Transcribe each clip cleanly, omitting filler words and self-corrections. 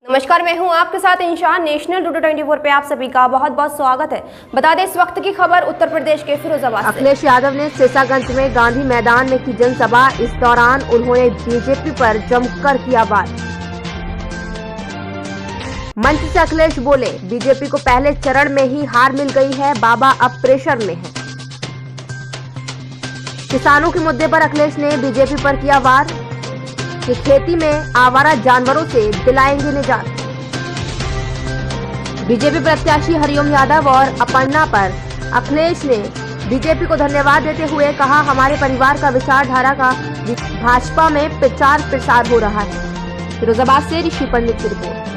नमस्कार, मैं हूं आपके साथ इंशान। नेशनल 224 पे आप सभी का बहुत बहुत स्वागत है। बता दें इस वक्त की खबर उत्तर प्रदेश के फिरोजाबाद से। अखिलेश यादव ने शेषागंज में गांधी मैदान में की जनसभा। इस दौरान उन्होंने बीजेपी पर जमकर किया वार। मंच से अखिलेश बोले, बीजेपी को पहले चरण में ही हार मिल गई है, बाबा अब प्रेशर में है। किसानों के मुद्दे पर अखिलेश ने बीजेपी पर किया वार कि खेती में आवारा जानवरों से दिलाएंगे निजात। बीजेपी प्रत्याशी हरिओम यादव और अपर्णा पर अखिलेश ने बीजेपी को धन्यवाद देते हुए कहा, हमारे परिवार का विचारधारा का भाजपा में प्रचार प्रसार हो रहा है। फिरोजाबाद से ऋषि पंडित की रिपोर्ट।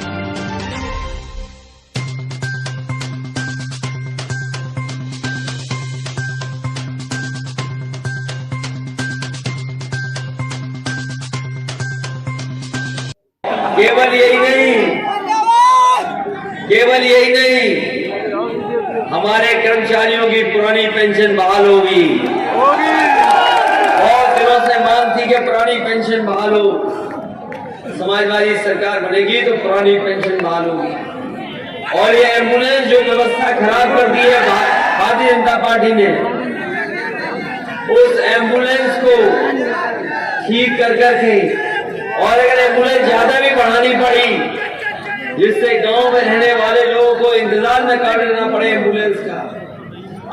केवल यही नहीं, हमारे कर्मचारियों की पुरानी पेंशन बहाल होगी। बहुत दिनों से मांग थी कि पुरानी पेंशन बहाल हो। समाजवादी सरकार बनेगी तो पुरानी पेंशन बहाल होगी। और ये एम्बुलेंस जो व्यवस्था खराब कर दी है भारतीय जनता पार्टी ने, उस एम्बुलेंस को ठीक कर करके, और अगर एम्बुलेंस ज्यादा भी बढ़ानी पड़ी जिससे गांव में रहने वाले लोगों को इंतजार में करना पड़े एम्बुलेंस का,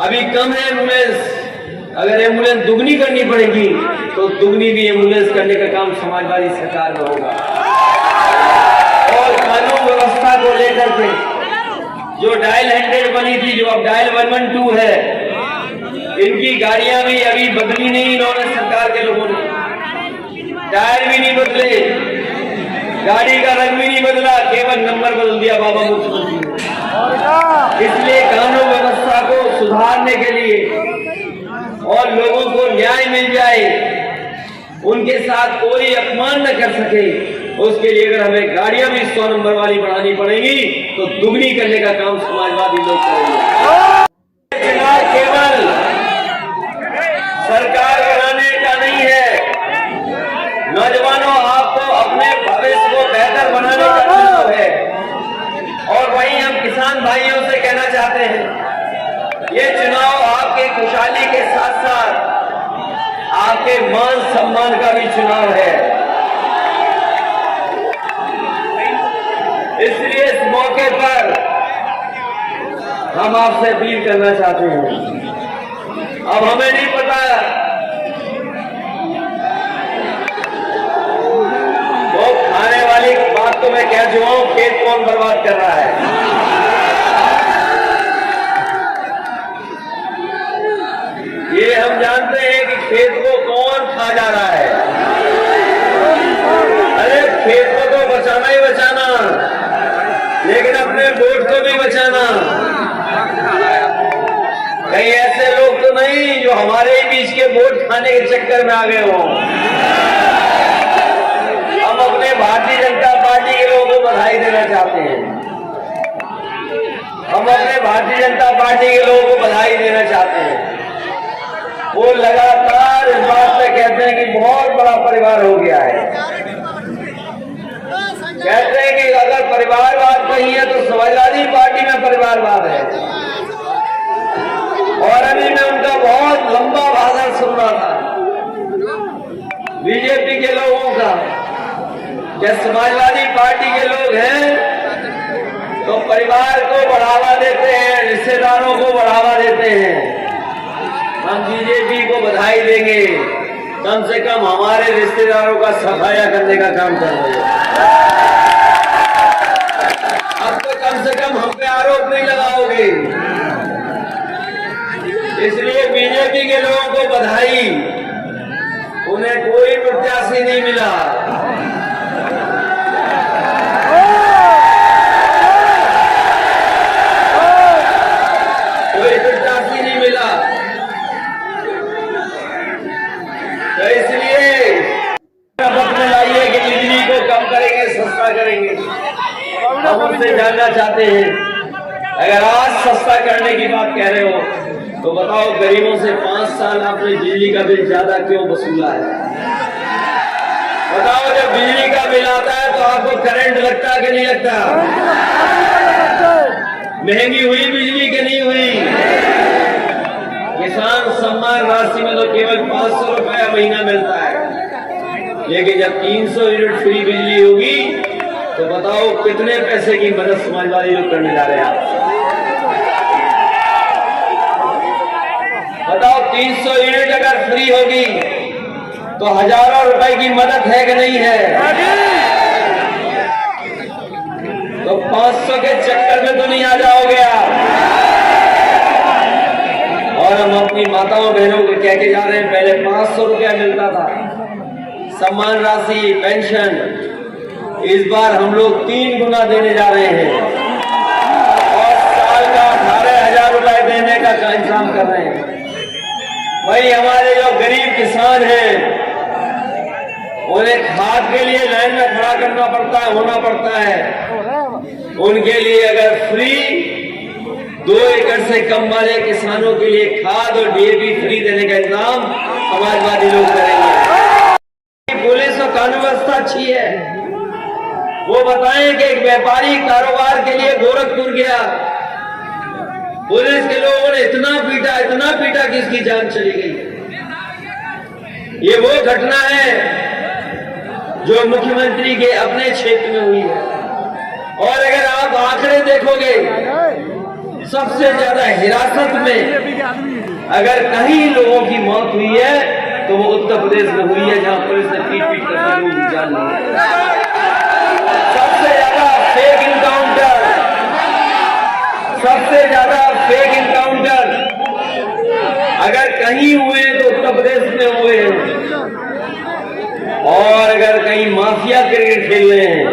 अभी कम है एम्बुलेंस, अगर एम्बुलेंस दुगनी करनी पड़ेगी तो दुगनी भी एम्बुलेंस करने का काम समाजवादी सरकार में होगा। और कानून व्यवस्था को लेकर के जो डायल 100 बनी थी, जो अब डायल 112 है, इनकी गाड़ियां भी अभी बदली नहीं इन्होंने, सरकार के लोगों ने टायर भी नहीं बदले, गाड़ी का रंग भी नहीं बदला, केवल नंबर बदल दिया बाबा मुख्यमंत्री ने। इसलिए कानून व्यवस्था को सुधारने के लिए और लोगों को न्याय मिल जाए, उनके साथ कोई अपमान न कर सके, उसके लिए अगर हमें गाड़ियां भी 100 नंबर वाली बढ़ानी पड़ेगी तो दुगनी करने का काम समाजवादी लोग करेंगे। चुनाव केवल सरकार बनाने का नहीं है, नौजवानों आपको अपने भविष्य को बेहतर बनाने का चुनाव है। और वहीं हम किसान भाइयों से कहना चाहते हैं, ये चुनाव आपके खुशहाली के साथ साथ आपके मान सम्मान का भी चुनाव है। इसलिए इस मौके पर हम आपसे अपील करना चाहते हैं। अब हमें नहीं पता आने वाली बात तो मैं कह चुका हूं, खेत कौन बर्बाद कर रहा है। ये हम जानते हैं कि खेत को कौन खा जा रहा है। अरे खेत को तो बचाना ही बचाना, लेकिन अपने वोट को भी बचाना। कहीं ऐसे लोग तो नहीं जो हमारे ही बीच के वोट खाने के चक्कर में आ गए हों। अपने भारतीय जनता पार्टी के लोगों को बधाई देना चाहते हैं। हम अपने भारतीय जनता पार्टी के लोगों को बधाई देना चाहते हैं। वो लगातार इस बात से कहते हैं कि बहुत बड़ा परिवार हो गया है। कहते हैं कि अगर परिवारवाद नहीं है तो समाजवादी पार्टी में परिवारवाद है। और अभी मैं उनका बहुत लंबा भाषण सुन रहा था बीजेपी के लोगों का। जब समाजवादी पार्टी के लोग हैं तो परिवार को बढ़ावा देते हैं, रिश्तेदारों को बढ़ावा देते हैं। हम बीजेपी को बधाई देंगे, कम से कम हमारे रिश्तेदारों का सफाया करने का काम कर रहे हैं। अब तो कम से कम हम पे आरोप नहीं लगाओगे। इसलिए बीजेपी के लोगों को बधाई, उन्हें कोई प्रत्याशी नहीं मिला। तो इसलिए अपने लाइए कि बिजली को कम करेंगे, सस्ता करेंगे। हम उनसे जानना चाहते हैं, अगर आज सस्ता करने की बात कह रहे हो तो बताओ गरीबों से 5 साल आपने बिजली का बिल ज्यादा क्यों वसूला है? बताओ, जब बिजली का बिल आता है तो आपको करंट लगता है कि नहीं लगता? महंगी हुई बिजली कि नहीं हुई? किसान सम्मान राशि में तो केवल 500 रुपया महीना मिलता है, लेकिन जब 300 यूनिट फ्री बिजली होगी तो बताओ कितने पैसे की मदद समाजवादी लोग करने जा रहे हैं आप? बताओ, 300 यूनिट अगर फ्री होगी तो हजारों रुपए की मदद है कि नहीं है? तो 500 के चक्कर में तो नहीं आ जाओगे आप। और हम अपनी माताओं बहनों को कह के जा रहे हैं, पहले 500 रुपया मिलता था सम्मान राशि पेंशन, इस बार हम लोग 3 गुना देने जा रहे हैं और साल का 18,000 रुपए देने का इंतजाम कर रहे हैं। वही हमारे जो गरीब किसान हैं उन्हें खाद के लिए लाइन में खड़ा करना पड़ता है, होना पड़ता है। उनके लिए अगर फ्री 2 एकड़ से कम वाले किसानों के लिए खाद और डीएपी फ्री देने का इंतजाम समाजवादी लोग करेंगे। पुलिस और कानून व्यवस्था अच्छी है, वो बताएं कि एक व्यापारी कारोबार के लिए गोरखपुर गया, पुलिस के लोगों ने इतना पीटा कि इसकी जान चली गई। ये वो घटना है जो मुख्यमंत्री के अपने क्षेत्र में हुई है। और अगर आप आंकड़े देखोगे, सबसे ज्यादा हिरासत में अगर कहीं लोगों की मौत हुई है तो वो उत्तर प्रदेश में हुई है, जहां पुलिस ने पीट कर लोगों की जान ली। सबसे ज्यादा फेक इनकाउंटर, सबसे ज्यादा फेक इनकाउंटर अगर कहीं हुए तो उत्तर प्रदेश में हुए हैं। और अगर कहीं माफिया क्रिकेट खेल रहे हैं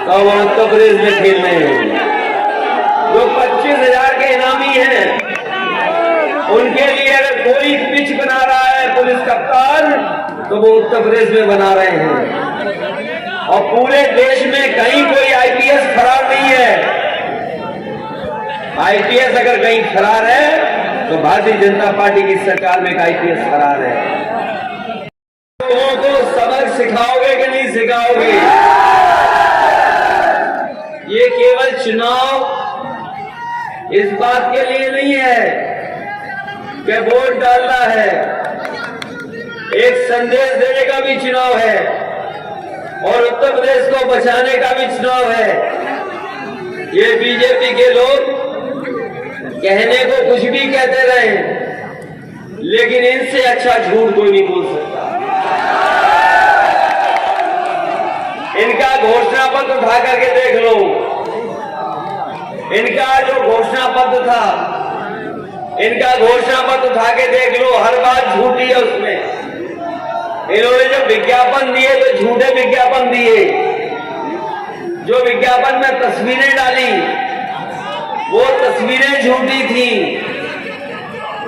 तो वो उत्तर प्रदेश में खेल रहे हैं। जो 25,000 के इनामी हैं, उनके लिए अगर कोई पिच बना रहा है पुलिस कप्तान तो वो उत्तर प्रदेश में बना रहे हैं। और पूरे देश में कहीं कोई आईपीएस फरार नहीं है। आईपीएस अगर कहीं फरार है तो भारतीय जनता पार्टी की सरकार में एक आईपीएस फरार है। लोगों को सबक सिखाओगे कि नहीं सिखाओगे? ये केवल चुनाव इस बात के लिए नहीं है कि वोट डालना है, एक संदेश देने का भी चुनाव है और उत्तर प्रदेश को बचाने का भी चुनाव है। ये बीजेपी के लोग कहने को कुछ भी कहते रहे, लेकिन इनसे अच्छा झूठ कोई नहीं बोल सकता। इनका घोषणा पत्र उठा करके देख लो, इनका जो घोषणा पत्र था, इनका घोषणा पत्र उठा के देख लो, हर बात झूठी है उसमें। इन्होंने जो विज्ञापन दिए तो झूठे विज्ञापन दिए, जो विज्ञापन में तस्वीरें डाली वो तस्वीरें झूठी थी।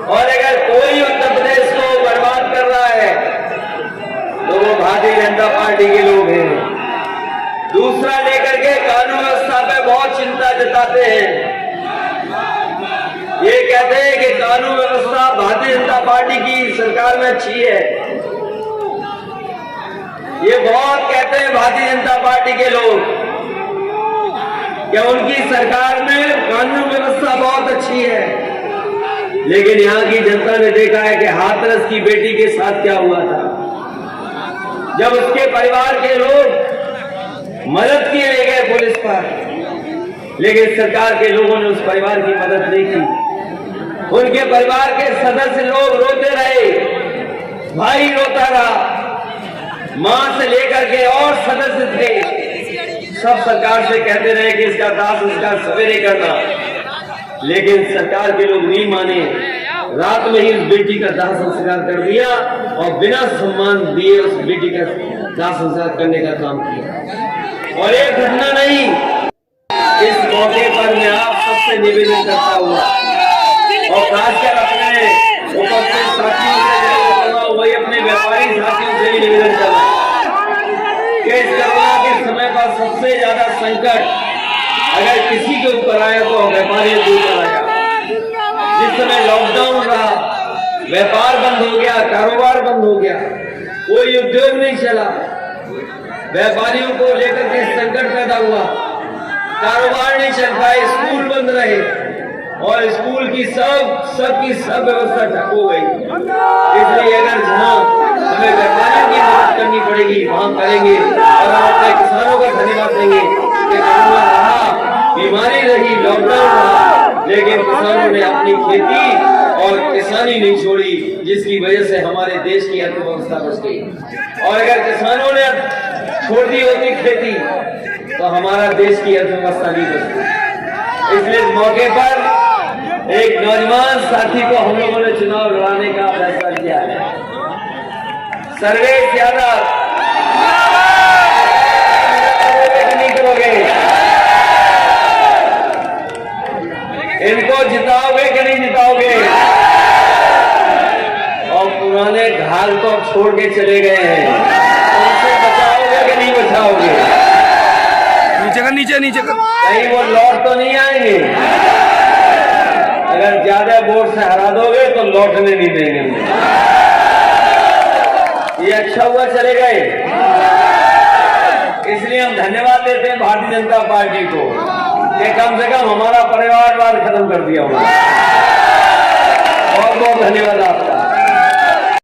और अगर कोई उत्तर प्रदेश को बर्बाद कर रहा है तो वो भारतीय जनता पार्टी के लोग हैं। दूसरा लेकर के कानून व्यवस्था पे बहुत चिंता जताते हैं। ये कहते हैं कि कानून व्यवस्था भारतीय जनता पार्टी की सरकार में अच्छी है। ये बहुत कहते हैं भारतीय जनता पार्टी के लोग कि उनकी सरकार में कानून व्यवस्था बहुत अच्छी है। लेकिन यहाँ की जनता ने देखा है कि हाथरस की बेटी के साथ क्या हुआ था, जब उसके परिवार के लोग मदद किए ले गए पुलिस पर, लेकिन सरकार के लोगों ने उस परिवार की मदद नहीं की। उनके परिवार के सदस्य लोग रोते रहे, भाई रोता रहा, मां से लेकर के और सदस्य थे, सब सरकार से कहते रहे कि इसका दाह संस्कार सवेरे करना, लेकिन सरकार के लोग नहीं माने। रात में ही उस बेटी का दाह संस्कार कर दिया और बिना सम्मान दिए उस बेटी का दाह संस्कार करने का काम किया। और एक घटना नहीं, इस मौके पर मैं आप सबसे निवेदन करता हुआ और खासकर अपने उपस्थित साथियों से, वही अपने व्यापारी साथियों से भी निवेदन कर रहा हूं कि इस कोरोना के समय पर सबसे ज्यादा संकट अगर किसी के ऊपर आया तो व्यापारियों के ऊपर आया। जिस समय लॉकडाउन रहा, व्यापार बंद हो गया, कारोबार बंद हो गया, कोई उद्योग नहीं चला, व्यापारियों को लेकर के संकट पैदा हुआ, कारोबार नहीं चल पाए, स्कूल बंद रहे और स्कूल की सब व्यवस्था ठप हो गई। इसलिए अगर जहाँ हमें व्यापारियों की मदद करनी पड़ेगी वहाँ करेंगे और हम अपने किसानों का धन्यवाद देंगे कि कोरोना रहा, बीमारी रही, लॉकडाउन रहा, लेकिन किसानों ने अपनी खेती और किसानी नहीं छोड़ी, जिसकी वजह से हमारे देश की अर्थव्यवस्था बच गई। और अगर किसानों ने छोड़ दी होती खेती तो हमारा देश की अर्थव्यवस्था नहीं बचती। इसलिए इस मौके पर एक नौजवान साथी को हम लोगों ने चुनाव लड़ाने का फैसला किया है। सर्वेश यादव, नहीं करोगे, इनको जिताओगे कि नहीं जिताओगे? और पुराने घाल को छोड़ के चले गए हैं, उनसे बचाओगे कि नहीं बचाओगे? नीचे कर। कहीं वो लौट तो नहीं आएंगे? अगर ज्यादा वोट से हरा दोगे तो लौटने नहीं देंगे। ये अच्छा हुआ चले गए, इसलिए हम धन्यवाद देते हैं भारतीय जनता पार्टी को कि कम से कम हमारा परिवारवाद खत्म कर दिया उन्होंने। बहुत बहुत धन्यवाद आपका।